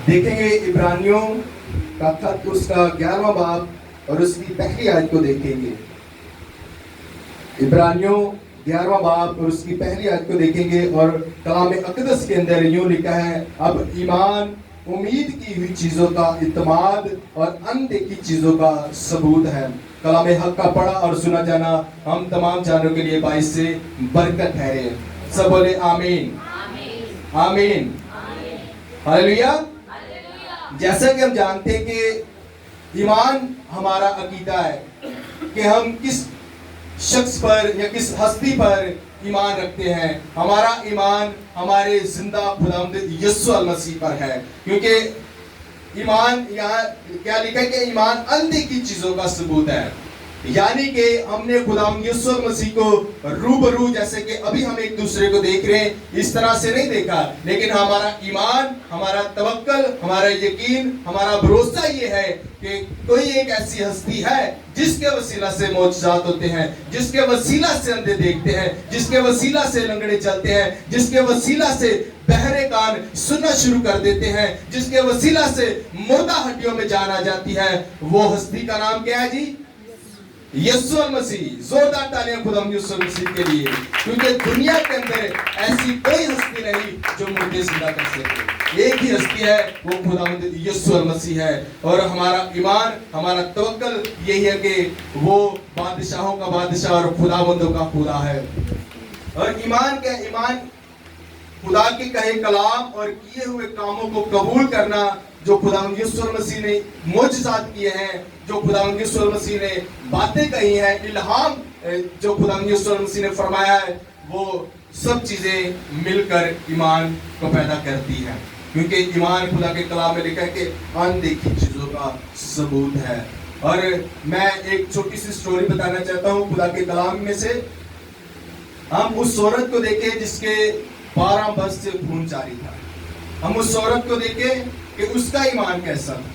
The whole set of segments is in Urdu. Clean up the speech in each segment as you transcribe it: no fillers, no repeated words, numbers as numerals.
دیکھیں گے عبرانیوں کا خط اس کا 11واں باب اور اس کی پہلی آیت کو دیکھیں گے. عبرانیوں 11واں باب اور اس کی پہلی آیت کو دیکھیں گے اور کلام اقدس کے اندر یوں لکھا ہے: اب ایمان امید کی ہوئی چیزوں کا اعتماد اور اندیکھی چیزوں کا ثبوت ہے. کلام حق کا پڑھا اور سنا جانا ہم تمام جانوں کے لیے باعث سے برکت ٹھہرے. سب بولے آمین آمین ہلیلویا. جیسا کہ ہم جانتے ہیں کہ ایمان ہمارا عقیدہ ہے کہ ہم کس شخص پر یا کس ہستی پر ایمان رکھتے ہیں. ہمارا ایمان ہمارے زندہ خداوند یسوع المسیح پر ہے، کیونکہ ایمان یہاں کیا لکھا ہے کہ ایمان اندیکھی چیزوں کا ثبوت ہے. یعنی کہ ہم نے خداوند یسوع مسیح کو روبرو، جیسے کہ ابھی ہم ایک دوسرے کو دیکھ رہے ہیں، اس طرح سے نہیں دیکھا، لیکن ہمارا ایمان، ہمارا توکل، ہمارا یقین، ہمارا بھروسہ یہ ہے کہ کوئی ایک ایسی ہستی ہے جس کے وسیلہ سے معجزات ہوتے ہیں، جس کے وسیلہ سے اندھے دیکھتے ہیں، جس کے وسیلہ سے لنگڑے چلتے ہیں، جس کے وسیلہ سے بہرے کان سننا شروع کر دیتے ہیں، جس کے وسیلہ سے مردہ ہڈیوں میں جان آ جاتی ہے. وہ ہستی کا نام کیا ہے جی؟ یسوع المسیح. زوردار تالیاں خداوند یسوع المسیح کے لیے، کیونکہ دنیا کے اندر ایسی کوئی ہستی نہیں جو مردے زندہ کر سکے. ایک ہی ہستی ہے، وہ خداوند یسوع المسیح ہے. اور ہمارا ایمان، ہمارا توکل یہی ہے کہ وہ بادشاہوں کا بادشاہ اور خداوندوں کا خدا ہے. اور ایمان کا ایمان خدا کے کہے کلام اور کیے ہوئے کاموں کو قبول کرنا، جو خداوند یسوع مسیح نے معجزات کیے ہیں، جو خداوند یسوع مسیح نے باتیں کہی ہیں، الہام جو خداوند یسوع مسیح نے فرمایا ہے، وہ سب چیزیں مل کر ایمان کو پیدا کرتی ہیں. کیونکہ ایمان خدا کے کلام میں لکھا ہے کہ اندیکھی چیزوں کا ثبوت ہے. اور میں ایک چھوٹی سی سٹوری بتانا چاہتا ہوں خدا کے کلام میں سے. ہم اس عورت کو دیکھیں جس کے 12 برس سے خون جاری تھا. ہم اس عورت کو دیکھیں کہ اس کا ایمان کیسا تھا،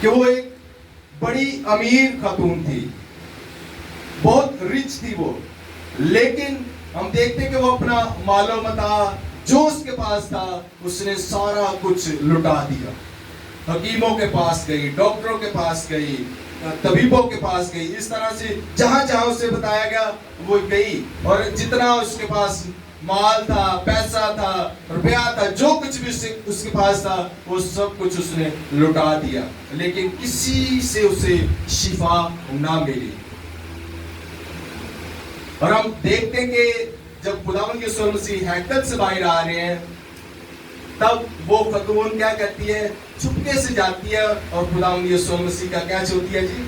کہ وہ ایک بڑی امیر خاتون تھی، بہت رچ تھی وہ، لیکن ہم دیکھتے کہ وہ اپنا مال و متاع جو اس کے پاس تھا اس نے سارا کچھ لٹا دیا. حکیموں کے پاس گئی، ڈاکٹروں کے پاس گئی، طبیبوں کے پاس گئی، اس طرح سے جہاں جہاں اسے بتایا گیا وہ گئی، اور جتنا اس کے پاس مال تھا، پیسہ تھا، روپیہ تھا، جو کچھ بھی اس کے پاس تھا وہ سب کچھ اس نے لٹا دیا، لیکن کسی سے اسے شفا نہ ملی. اور ہم دیکھتے ہیں کہ جب خداوند یسوع مسیح ہیکل سے باہر آ رہے ہیں تب وہ خاتون کیا کرتی ہے؟ چھپکے سے جاتی ہے اور خداوند یسوع مسیح کا کیا چھوتی ہے جی؟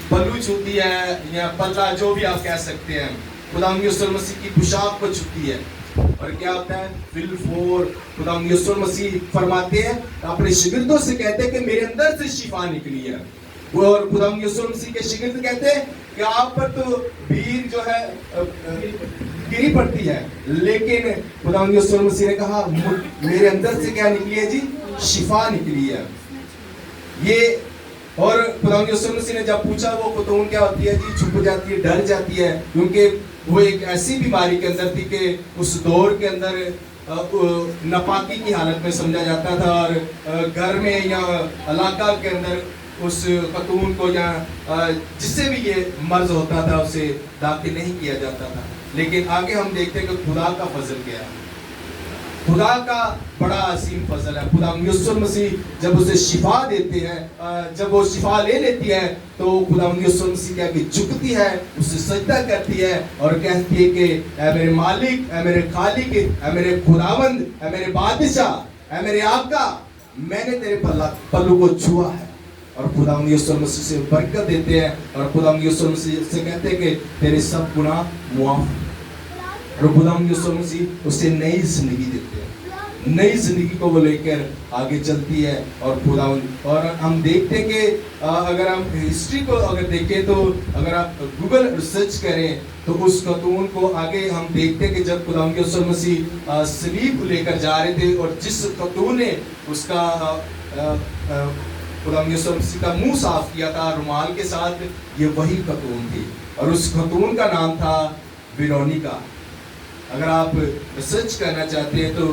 پلو چھوتی ہے یا پلہ، جو بھی آپ کہہ سکتے ہیں. خداوند یسوع مسیح کی پوشاک کو چھوتی ہے، اور کیا ہوتا ہے؟ بالفور خداوند یسوع مسیح فرماتے ہیں، اپنے شاگردوں سے کہتے ہیں کہ میرے اندر سے شفا نکلی ہے. اور خداوند یسوع مسیح کے شاگرد کہتے ہیں کہ آپ پر تو بھیڑ جو ہے گری پڑتی ہے، لیکن خداوند یسوع مسیح نے کہا میرے اندر سے کیا نکلی ہے جی؟ شفا نکلی ہے. یہ اور خداوند یسوع مسیح نے جب پوچھا وہ خاتون کیا ہوتی ہے جی؟ چھپ جاتی ہے، ڈر جاتی ہے، کیونکہ وہ ایک ایسی بیماری کے اندر تھی کہ اس دور کے اندر ناپاکی کی حالت میں سمجھا جاتا تھا، اور گھر میں یا علاقہ کے اندر اس خاتون کو یا جس سے بھی یہ مرض ہوتا تھا اسے داخل نہیں کیا جاتا تھا. لیکن آگے ہم دیکھتے ہیں کہ خدا کا فضل کیا ہے. خدا کا بڑا عظیم فضل ہے. خدا یسوع مسیح جب اسے شفا دیتے ہیں، جب وہ شفا لے لیتی ہے تو خدا یسوع مسیح کیا کہ جھکتی ہے، اسے سجدہ کرتی ہے اور کہتی ہے کہ اے میرے مالک، اے میرے خالق، اے میرے خداوند، اے میرے بادشاہ، اے میرے آقا، میں نے تیرے پلو کو چھوا ہے. اور خدا یسوع مسیح سے برکت دیتے ہیں اور خدا یسوع مسیح سے کہتے ہیں کہ تیرے سب گناہ معاف. اور خدا یسوع مسیح اسے نئی زندگی دیتے ہیں، نئی زندگی کو وہ لے کر آگے چلتی ہے. اور ہم دیکھتے ہیں کہ اگر ہم ہسٹری کو اگر دیکھیں تو اگر آپ گوگل ریسرچ کریں تو اس خاتون کو آگے ہم دیکھتے ہیں کہ جب خدا یسوع مسیح صلیب لے کر جا رہے تھے اور جس خاتون نے اس کا خدا یسوع مسیح کا منہ صاف کیا تھا رومال کے ساتھ، یہ وہی خاتون تھی، اور اس خاتون کا نام تھا ویرونیکا. اگر آپ ریسرچ کرنا چاہتے ہیں تو